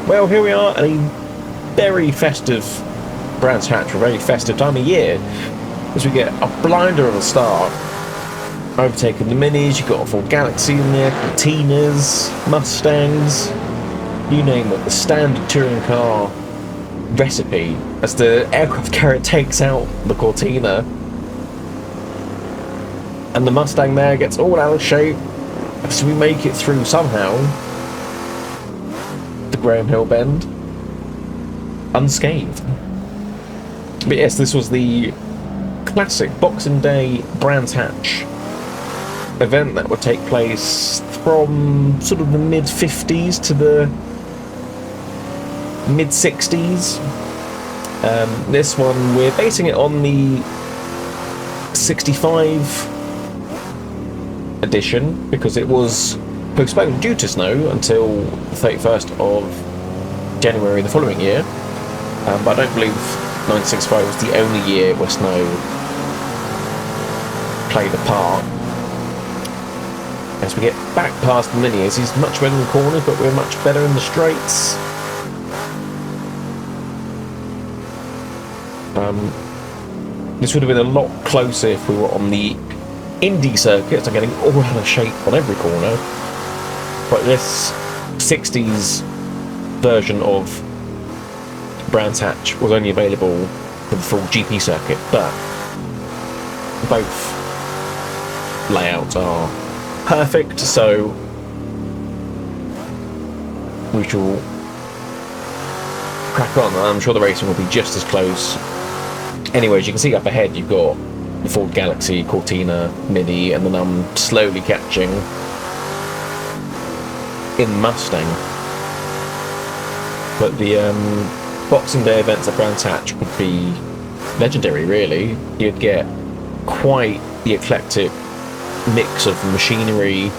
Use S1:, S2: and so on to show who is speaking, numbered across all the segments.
S1: Well, here we are at a very festive Brands Hatch, for a very festive time of year, as we get a blinder of a start, overtaking the Minis. You've got a full Galaxy in there, Cortinas, Mustangs, you name it, the standard touring car recipe, as the aircraft carrier takes out the Cortina, and the Mustang there gets all out of shape, so we make it through somehow the Graham Hill Bend unscathed. But yes, this was the classic Boxing Day Brands Hatch event that would take place from sort of the mid-50s to the mid-60s. This one, we're basing it on the 65 edition because it was postponed due to snow until the 31st of January the following year. But I don't believe 1965 was the only year where snow played a part. As we get back past the Minis, he's much better in the corners, but we're much better in the straights. This would have been a lot closer if we were on the Indy circuits. I'm getting all out of shape on every corner. But this 60s version of Brands Hatch was only available for the full GP circuit, but both layouts are perfect, so we shall crack on. I'm sure the racing will be just as close. Anyways, you can see up ahead you've got the Ford Galaxy, Cortina, Mini, and then I'm slowly catching in Mustang. But the Boxing Day events at Brands Hatch would be legendary, really. You'd get quite the eclectic mix of machinery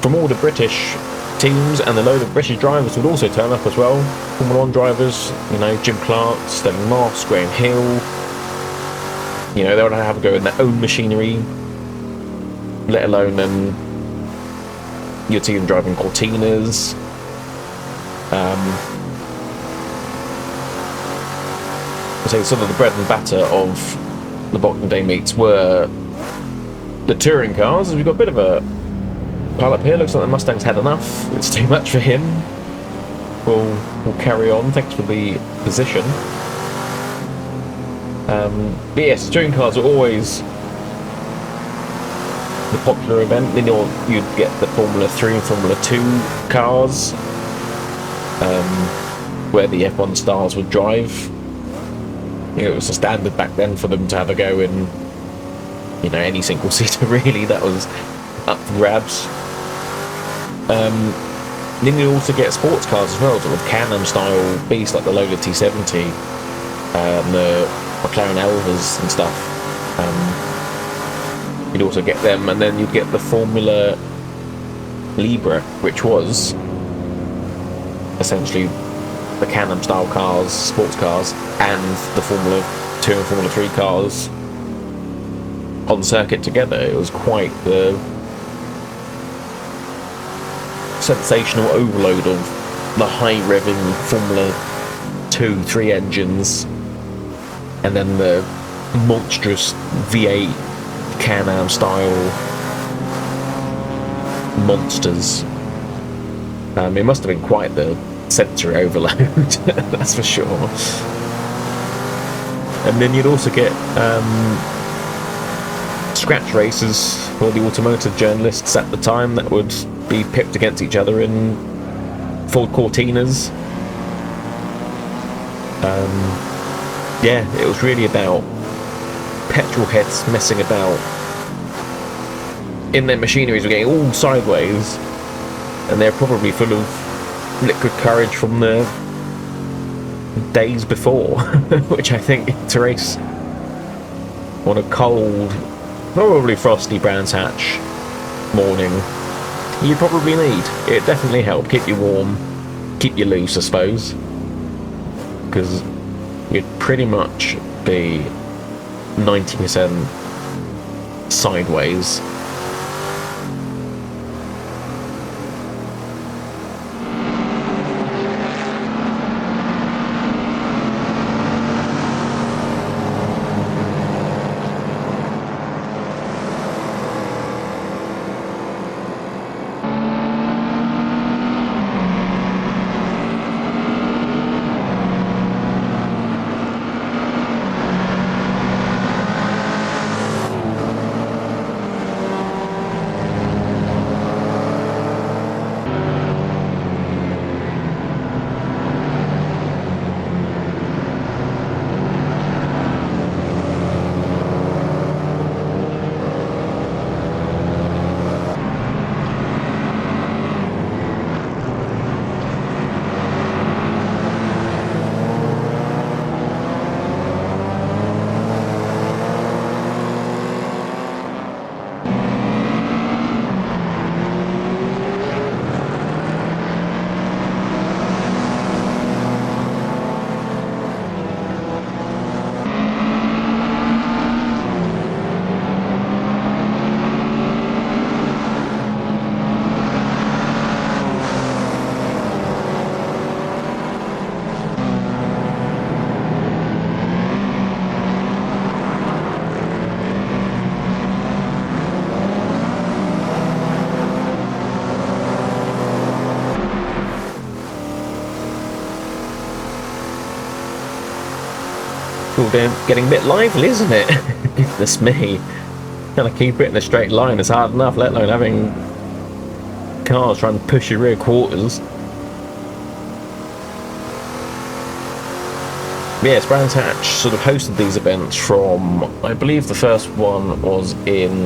S1: from all the British teams, and a load of British drivers would also turn up as well. Formula 1 drivers, you know, Jim Clark, Stelling Moss, Graham Hill. You know, they would have to go in their own machinery, let alone you'd see them driving Cortinas. So sort of the bread and batter of the Boxing Day meets were the touring cars. We've got a bit of a pile up here. Looks like the Mustang's had enough. It's too much for him. We'll carry on. Thanks for the position. But yes, touring cars are always the popular event. Then you'd get the Formula 3 and Formula 2 cars, where the F1 stars would drive. You know, it was a standard back then for them to have a go in, you know, any single seater really. That was up for grabs. Then you also get sports cars as well, sort of Can-Am style beasts like the Lola T70, the McLaren Elvas and stuff. You'd also get them, and then you'd get the Formula Libra, which was essentially the Can-Am style cars, sports cars, and the Formula 2 and Formula 3 cars on circuit together. It was quite the sensational overload of the high-revving Formula 2, 3 engines, and then the monstrous V8 Can-Am style monsters. It must have been quite the sensory overload, that's for sure. And then you'd also get scratch races for the automotive journalists at the time that would be pipped against each other in Ford Cortinas. Yeah, it was really about petrol heads messing about in their machineries. Were getting all sideways, and they're probably full of liquid courage from the days before, which I think to race on a cold, probably frosty Brands Hatch morning, you probably need. It definitely helped keep you warm, keep you loose, I suppose, because you'd pretty much be 90% sideways. vehicle getting a bit lively, isn't it? Goodness me. Trying to keep it in a straight line is hard enough, let alone having cars trying to push your rear quarters. Yes, Brands Hatch sort of hosted these events from, I believe the first one was in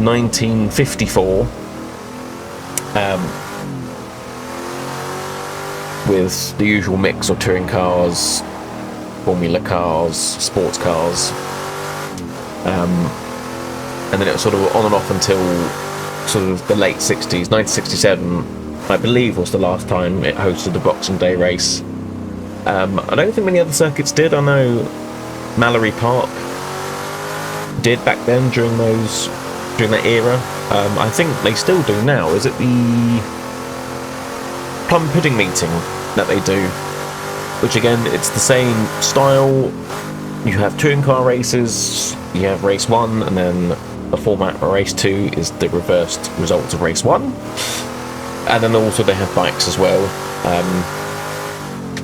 S1: 1954, with the usual mix of touring cars, formula cars, sports cars, and then it was sort of on and off until sort of the late 60s. 1967, I believe, was the last time it hosted the Boxing Day race. I don't think many other circuits did. I know Mallory Park did back then during that era. I think they still do now. Is it the Plum Pudding meeting that they do? Which again, it's the same style. You have touring car races, you have race 1, and then the format for race 2 is the reversed results of race 1. And then also they have bikes as well.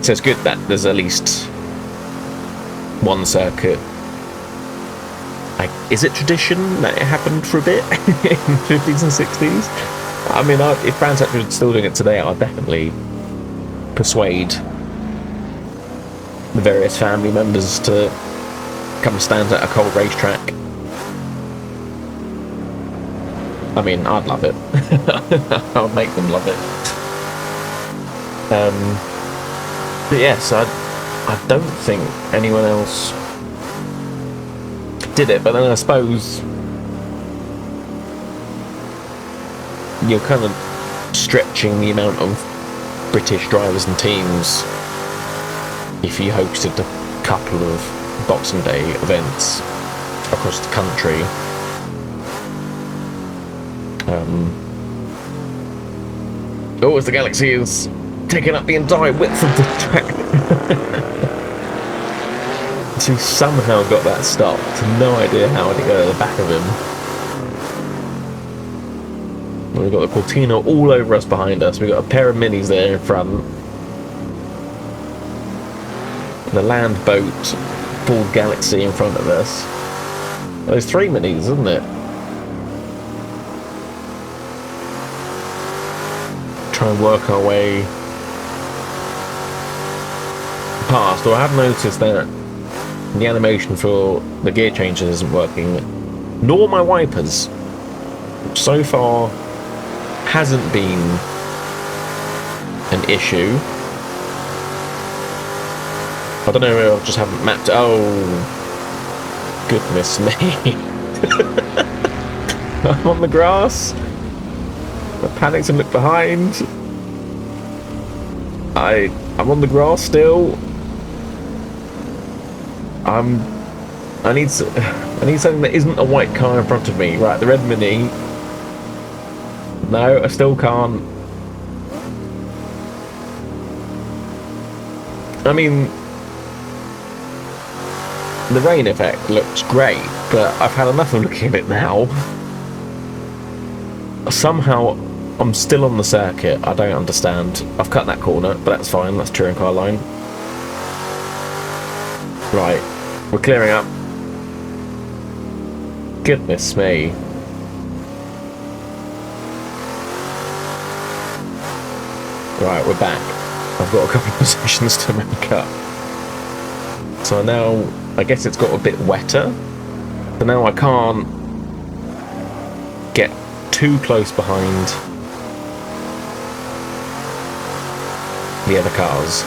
S1: So it's good that there's at least one circuit. Is it tradition that it happened for a bit in the 50s and 60s? I mean, if Brands Hatch was still doing it today, I'd definitely persuade the various family members to come stand at a cold racetrack. I mean, I'd love it. I'll make them love it. But yes, I don't think anyone else did it, but then I suppose you're kind of stretching the amount of British drivers and teams if you hosted a couple of Boxing Day events across the country. Oh, as the Galaxy is taking up the entire width of the track. So he somehow got that stopped. No idea how to go to the back of him. We've got the Cortina all over us behind us. We've got a pair of minis there in front. The land boat full Galaxy in front of us. There's 3 minis, isn't it? Try and work our way past. Or I have noticed that the animation for the gear changes isn't working, nor my wipers, which so far hasn't been an issue. I don't know, I just haven't mapped. Oh, goodness me. I'm on the grass. I panicked and looked behind. I'm on the grass still. I need something that isn't a white car in front of me. Right, the red Mini. No, I still can't. I mean, the rain effect looks great, but I've had enough of looking at it now. Somehow, I'm still on the circuit. I don't understand. I've cut that corner, but that's fine. That's touring car line. Right, we're clearing up. Goodness me. Right, we're back. I've got a couple of positions to make up. So now, I guess it's got a bit wetter. So now I can't get too close behind the other cars.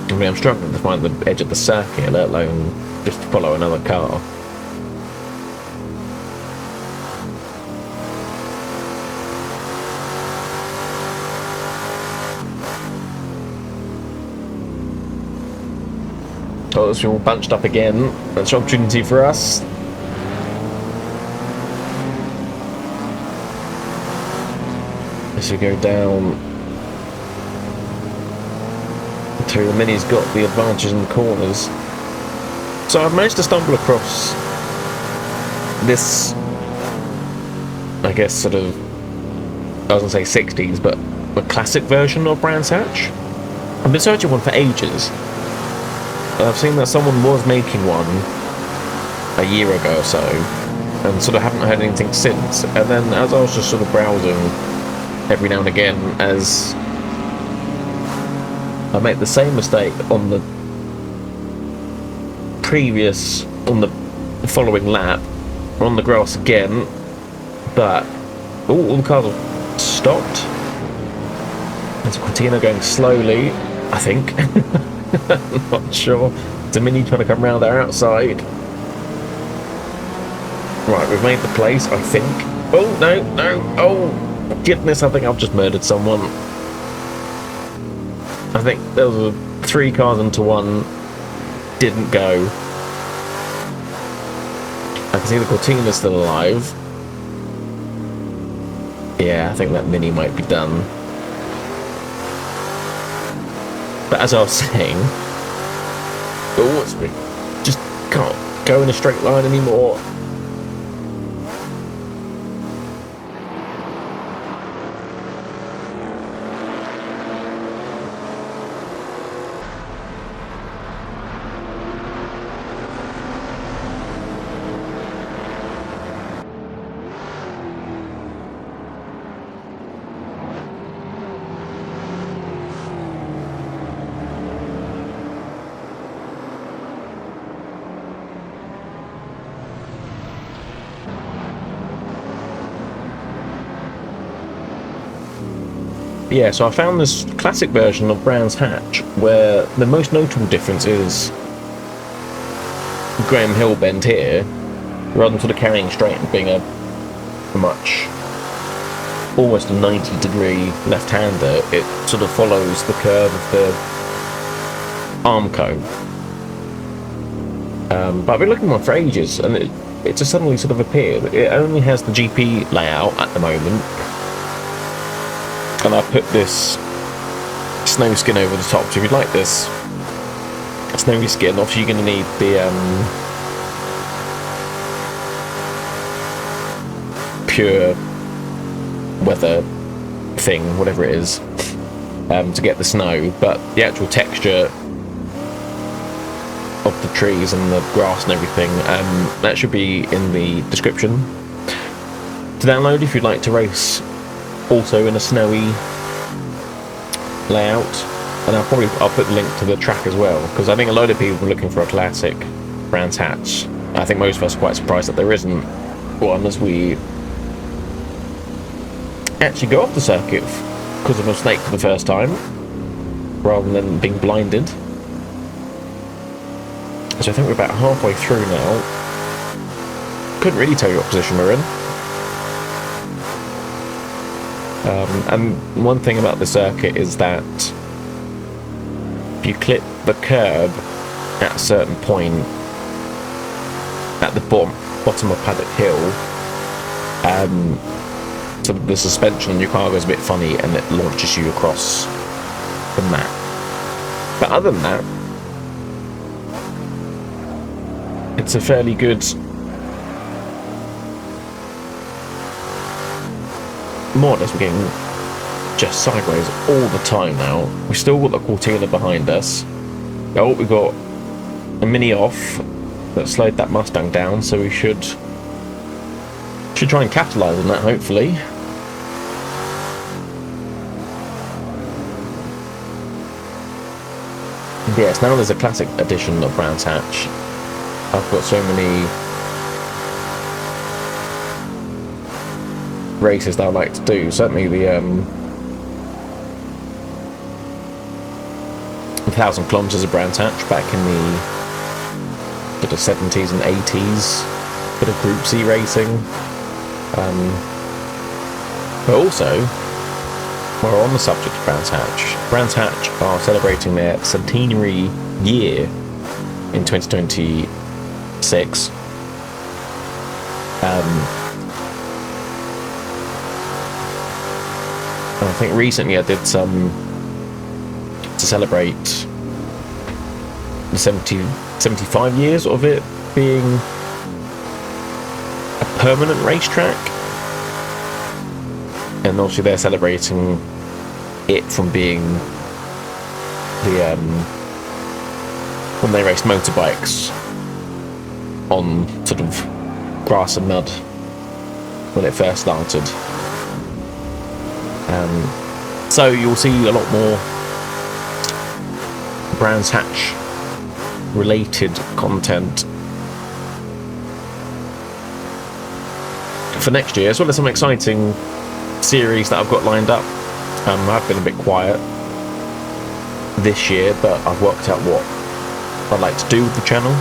S1: I mean, I'm struggling to find the edge of the circuit, let alone just follow another car. Oh, it's all bunched up again. That's an opportunity for us. As we go down, the Mini's got the advantage in the corners. So I've managed to stumble across this, I guess, sort of I was gonna say 60s, but a classic version of Brands Hatch. I've been searching one for ages. I've seen that someone was making one a year ago or so, and sort of haven't heard anything since. And then as I was just sort of browsing every now and again, as I made the same mistake on the following lap, on the grass again, but all the cars have stopped. There's a Cortina going slowly, I think. I'm not sure. It's a Mini trying to come round there outside. Right, we've made the place, I think. Oh, no, no. Oh, goodness, I think I've just murdered someone. I think there was 3 cars into one. Didn't go. I can see the Cortina's still alive. Yeah, I think that Mini might be done. But as I was saying, just can't go in a straight line anymore. Yeah, so I found this classic version of Brands Hatch where the most notable difference is Graham Hill bend here, rather than sort of carrying straight and being a much, almost a 90-degree left-hander. It sort of follows the curve of the arm cone. But I've been looking at one for ages, and it just suddenly sort of appeared. It only has the GP layout at the moment. And I put this snow skin over the top, so if you'd like this snowy skin, obviously you're going to need the pure weather thing, whatever it is, to get the snow, but the actual texture of the trees and the grass and everything, that should be in the description to download if you'd like to race also in a snowy layout. And I'll put the link to the track as well, because I think a load of people are looking for a classic Brands Hatch. I think most of us are quite surprised that there isn't one, as we actually go off the circuit because of a mistake for the first time, rather than being blinded. So I think we're about halfway through now. Couldn't really tell you what position we're in. And one thing about the circuit is that if you clip the curb at a certain point at the bottom of Paddock Hill, so the suspension on your car goes a bit funny and it launches you across the map. But other than that, it's a fairly good, more or less we're getting just sideways all the time now. We've still got the Cortina behind us. Oh, we've got a Mini off that slowed that Mustang down, so we should try and capitalise on that, hopefully. Yes, now there's a classic edition of Brands Hatch. I've got so many races that I like to do. Certainly the 1,000 kilometers of Brands Hatch back in the sort of 70s and 80s. Bit of Group C racing. But also, while we're on the subject of Brands Hatch are celebrating their centenary year in 2026. And I think recently I did some to celebrate the 75 years of it being a permanent racetrack. and obviously they're celebrating it from being the when they raced motorbikes on sort of grass and mud when it first started. So you'll see a lot more Brands Hatch related content for next year, as well as some exciting series that I've got lined up. I've been a bit quiet this year, but I've worked out what I'd like to do with the channel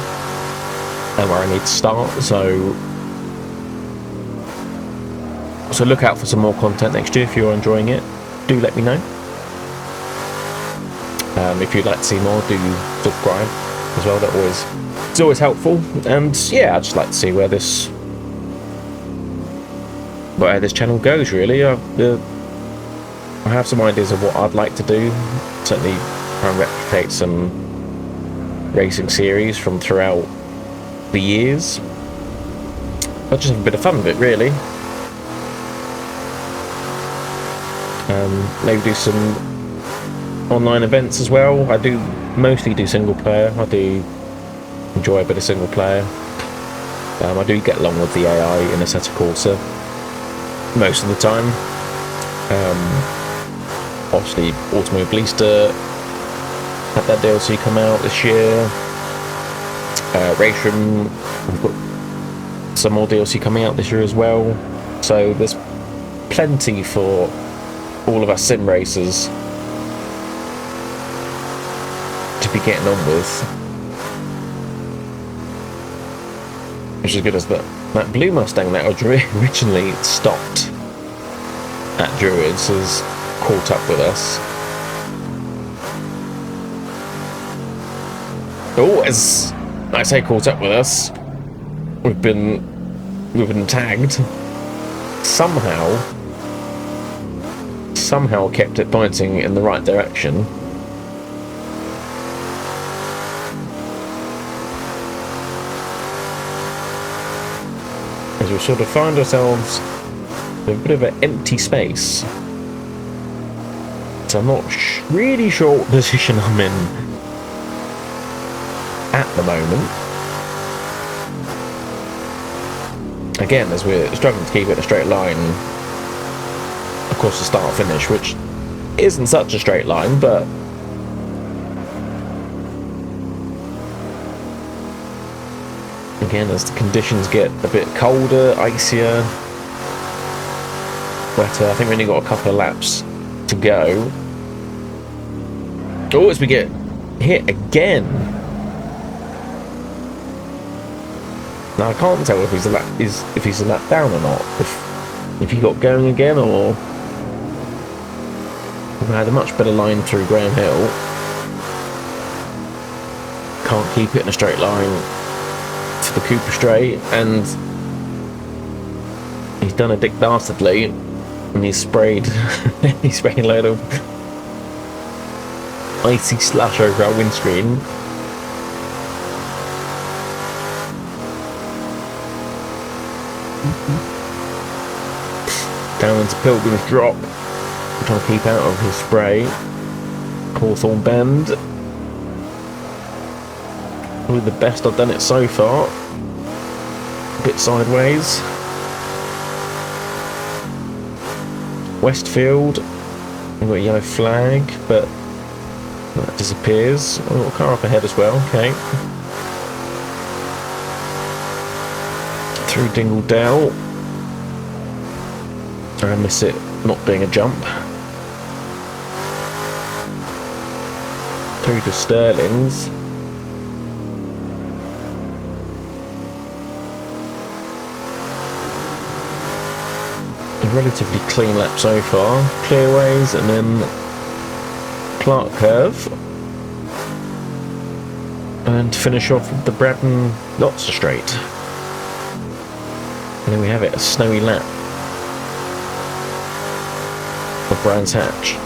S1: and where I need to start, so look out for some more content next year. If you're enjoying it, do let me know. If you'd like to see more, do subscribe as well. It's always helpful. And yeah, I'd just like to see where this channel goes, really. I have some ideas of what I'd like to do. Certainly try and replicate some racing series from throughout the years. I just have a bit of fun with it, really. Maybe do some online events as well. I do mostly do single player. I do enjoy a bit of single player. I do get along with the AI in Assetto Corsa most of the time. Obviously, Automobilista had that DLC come out this year. Race Room, we've got some more DLC coming out this year as well. So there's plenty for all of us sim racers to be getting on with. Which is good as that blue Mustang that originally stopped at Druids has caught up with us. Oh, as I say caught up with us, we've been tagged. Somehow kept it pointing in the right direction. As we sort of find ourselves in a bit of an empty space. So I'm not really sure what position I'm in at the moment. Again, as we're struggling to keep it a straight line across the start finish, which isn't such a straight line, but again, as the conditions get a bit colder, icier, wetter, I think we only got a couple of laps to go. Oh, as we get hit again. Now I can't tell if he's a lap down or not. If he got going again, or we had a much better line through Graham Hill. Can't keep it in a straight line for the Cooper Straight, and he's done a Dick Dastardly, and he's sprayed a load of icy slush over our windscreen. Down into Pilgrim's Drop, trying to keep out of his spray. Hawthorne Bend, probably the best I've done it so far. A bit sideways. Westfield, we've got a yellow flag, but that disappears. Oh, we've got a car up ahead as well, okay. Through Dingle Dell. I miss it not being a jump. Through to Sterling's. A relatively clean lap so far. Clearways and then Clark Curve. And to finish off with the Braddon Lotzer Straight. And there we have it, a snowy lap of Brands Hatch.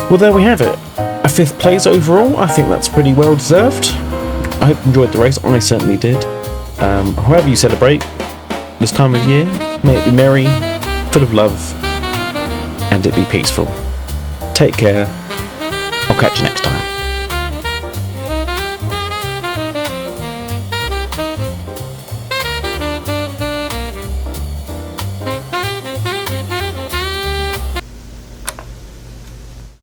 S1: Well, there we have it. A 5th place overall. I think that's pretty well deserved. I hope you enjoyed the race. I certainly did. However you celebrate this time of year, may it be merry, full of love, and it be peaceful. Take care. I'll catch you next time.